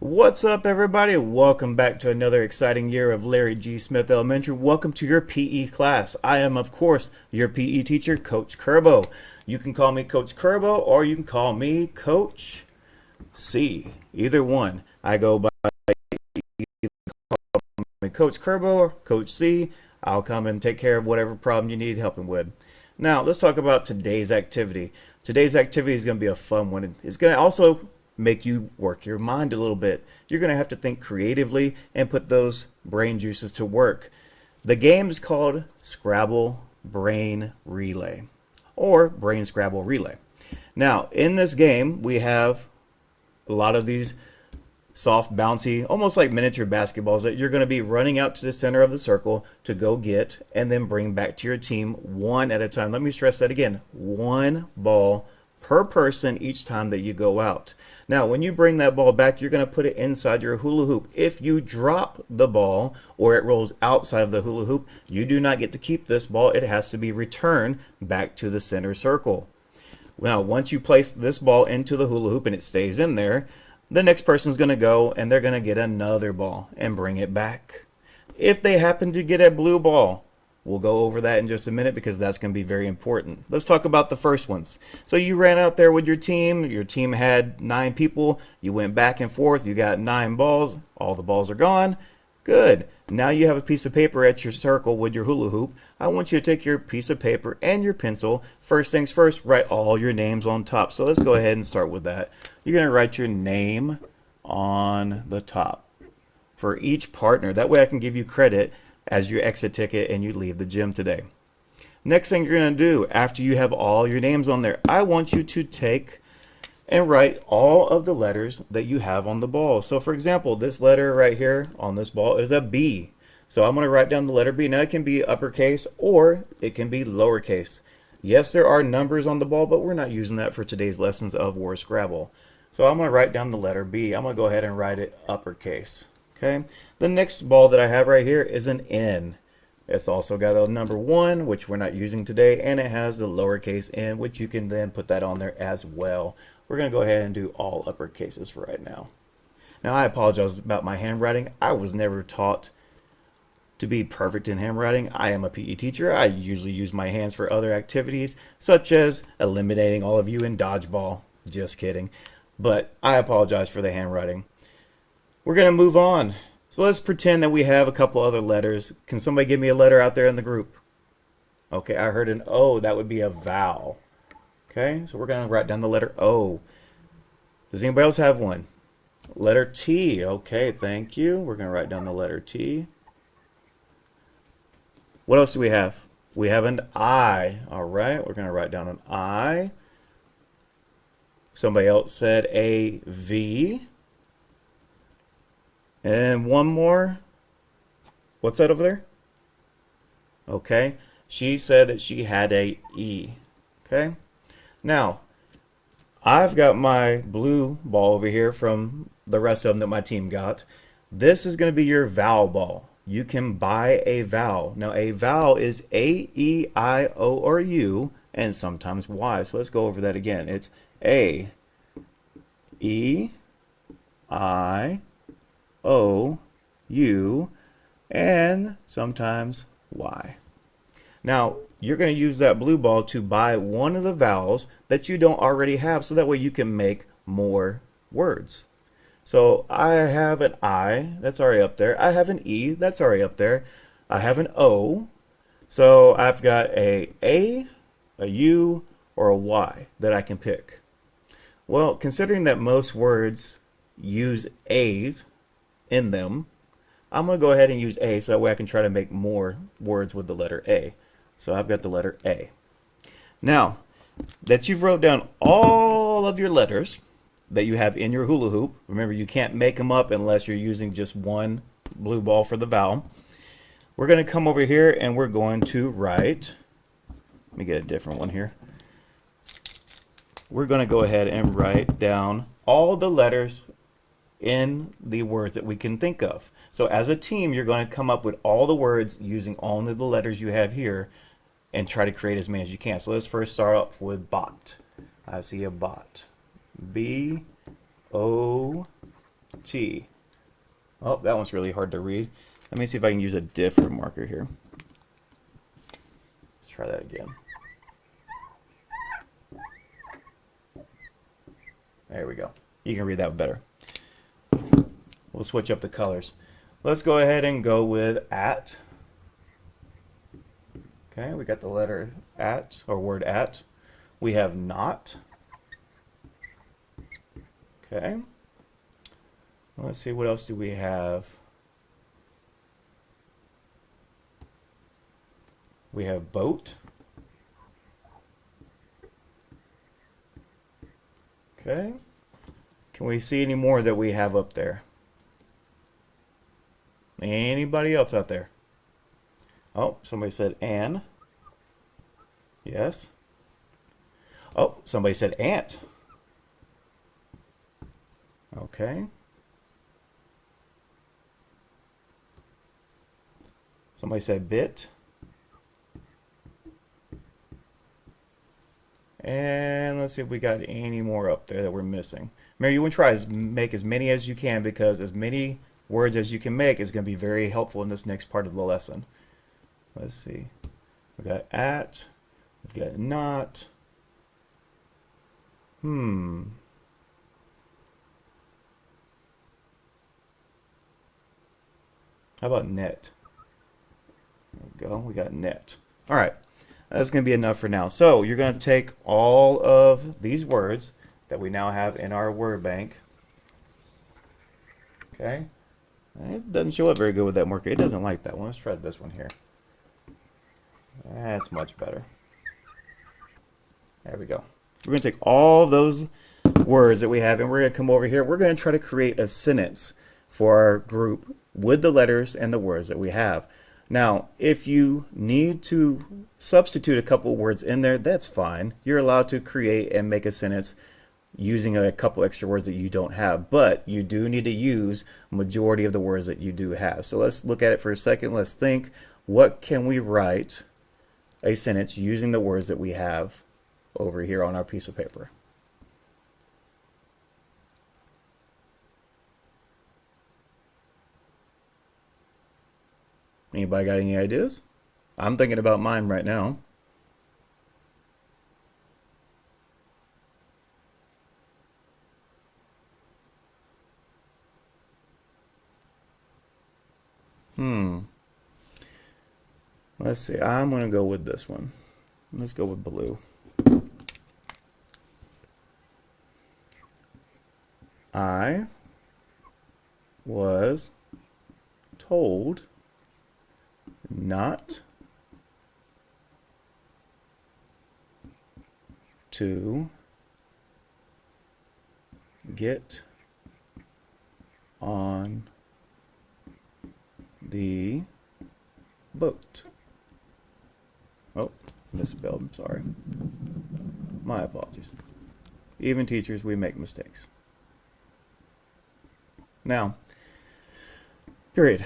What's up, everybody? Welcome back to another exciting year of Larry G. Smith Elementary. Welcome to your PE class. I am, of course, your PE teacher, Coach Curbo. You can call me Coach Curbo or you can call me Coach C. Either one. I go by Coach Curbo or Coach C. I'll come and take care of whatever problem you need helping with. Now, let's talk about today's activity. Today's activity is going to be a fun one. It's going to also make you work your mind a little bit. You're going to have to think creatively and put those brain juices to work. The game is called Scrabble Brain Relay or Brain Scrabble Relay. Now, in this game, we have a lot of these soft, bouncy, almost like miniature basketballs that you're going to be running out to the center of the circle to go get and then bring back to your team one at a time. Let me stress that again. One ball per person each time that you go out. Now, when you bring that ball back, you're going to put it inside your hula hoop. If you drop the ball or it rolls outside of the hula hoop, you do not get to keep this ball. It has to be returned back to the center circle. Now, once you place this ball into the hula hoop and it stays in there, the next person's going to go and they're going to get another ball and bring it back. If they happen to get a blue ball, we'll go over that in just a minute because that's going to be very important. Let's talk about the first ones. So you ran out there with your team. Your team had 9 people. You went back and forth. You got 9 balls. All the balls are gone. Good. Now you have a piece of paper at your circle with your hula hoop. I want you to take your piece of paper and your pencil. First things first, write all your names on top. So let's go ahead and start with that. You're going to write your name on the top for each partner. That way I can give you credit as your exit ticket and you leave the gym today. Next thing you're going to do after you have all your names on there, I want you to take and write all of the letters that you have on the ball. So for example, this letter right here on this ball is a B. So I'm going to write down the letter B. Now it can be uppercase or it can be lowercase. Yes, there are numbers on the ball, but we're not using that for today's lessons of Word Scrabble. So I'm going to write down the letter B. I'm going to go ahead and write it uppercase. Okay. The next ball that I have right here is an N. It's also got a number 1, which we're not using today, and it has the lowercase n, which you can then put that on there as well. We're going to go ahead and do all uppercases for right now. Now, I apologize about my handwriting. I was never taught to be perfect in handwriting. I am a PE teacher. I usually use my hands for other activities, such as eliminating all of you in dodgeball. Just kidding. But I apologize for the handwriting. We're going to move on. So let's pretend that we have a couple other letters. Can somebody give me a letter out there in the group? Okay, I heard an O. That would be a vowel. Okay, so we're going to write down the letter O. Does anybody else have one? Letter T. Okay, thank you. We're going to write down the letter T. What else do we have? We have an I. All right, we're going to write down an I. Somebody else said a V. And one more. What's that over there? Okay. She said that she had a E. Okay. Now, I've got my blue ball over here from the rest of them that my team got. This is going to be your vowel ball. You can buy a vowel. Now, a vowel is A, E, I, O, or U, and sometimes Y. So let's go over that again. It's A, E, I, O, U, and sometimes Y. Now, you're going to use that blue ball to buy one of the vowels that you don't already have so that way you can make more words. So I have an I, that's already up there. I have an E, that's already up there. I have an O, so I've got a U, or a Y that I can pick. Well, considering that most words use A's in them, I'm going to go ahead and use A so that way I can try to make more words with the letter A. So I've got the letter A. Now that you've wrote down all of your letters that you have in your hula hoop, remember you can't make them up unless you're using just one blue ball for the vowel. We're going to come over here and we're going to write, let me get a different one here. We're going to go ahead and write down all the letters in the words that we can think of. So as a team, you're going to come up with all the words using all of the letters you have here and try to create as many as you can. So let's first start off with bot. I see a bot. B-O-T. T. Oh, that one's really hard to read. Let me see if I can use a different marker here. Let's try that again. There we go. You can read that better. We'll switch up the colors. Let's go ahead and go with at. Okay, we got the letter at, or word at. We have not. Okay. Let's see, what else do we have? We have boat. Okay. Can we see any more that we have up there? Anybody else out there? Oh, somebody said an. Yes. Oh, somebody said ant. Okay. Somebody said bit. And let's see if we got any more up there that we're missing. Mary, you want to try to make as many as you can, because as many words as you can make is going to be very helpful in this next part of the lesson. Let's see. We got at. We've got not. How about net? There we go. We got net. All right. That's going to be enough for now. So you're going to take all of these words that we now have in our word bank. Okay. It doesn't show up very good with that marker. It doesn't like that one. Let's try this one here. That's much better. There we go. We're going to take all those words that we have, and we're going to come over here. We're going to try to create a sentence for our group with the letters and the words that we have. Now, if you need to substitute a couple words in there, that's fine. You're allowed to create and make a sentence using a couple extra words that you don't have, but you do need to use majority of the words that you do have. So let's look at it for a second. Let's think, what can we write a sentence using the words that we have over here on our piece of paper? Anybody got any ideas? I'm thinking about mine right now. Let's see. I'm going to go with this one. Let's go with blue. I was told not to get on the boat. Oh, misspelled. I'm sorry. My apologies. Even teachers, we make mistakes. Now, period.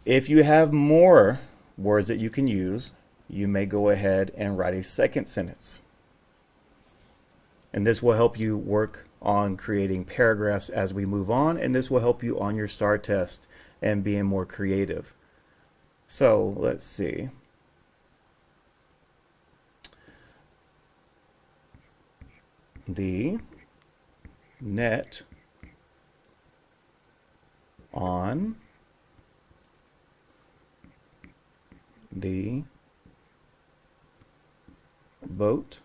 If you have more words that you can use, you may go ahead and write a second sentence. And this will help you work on creating paragraphs as we move on, and this will help you on your STAR test and being more creative. So let's see. The net on the boat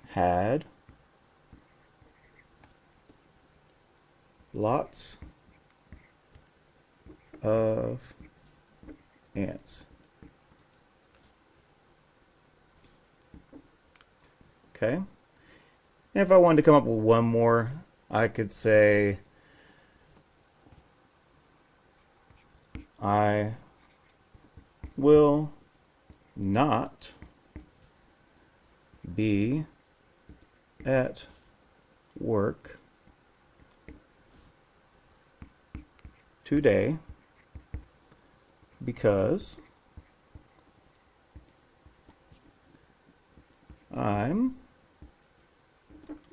had lots of ants. Okay. And if I wanted to come up with one more, I could say I will not be at work today because I'm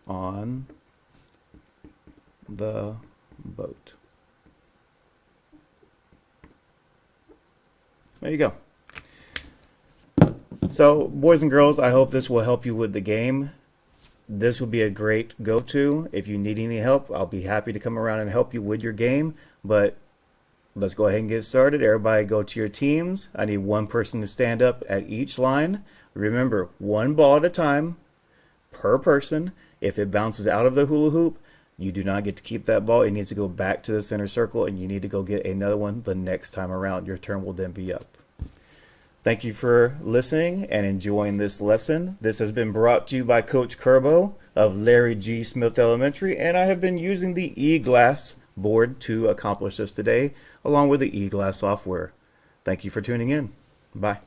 on the boat. There you go. So, boys and girls, I hope this will help you with the game. This will be a great go-to. If you need any help, I'll be happy to come around and help you with your game. But let's go ahead and get started. Everybody go to your teams. I need one person to stand up at each line. Remember, one ball at a time per person. If it bounces out of the hula hoop, you do not get to keep that ball. It needs to go back to the center circle, and you need to go get another one the next time around. Your turn will then be up. Thank you for listening and enjoying this lesson. This has been brought to you by Coach Curbo of Larry G. Smith Elementary, and I have been using the eGlass board to accomplish this today, along with the eGlass software. Thank you for tuning in. Bye.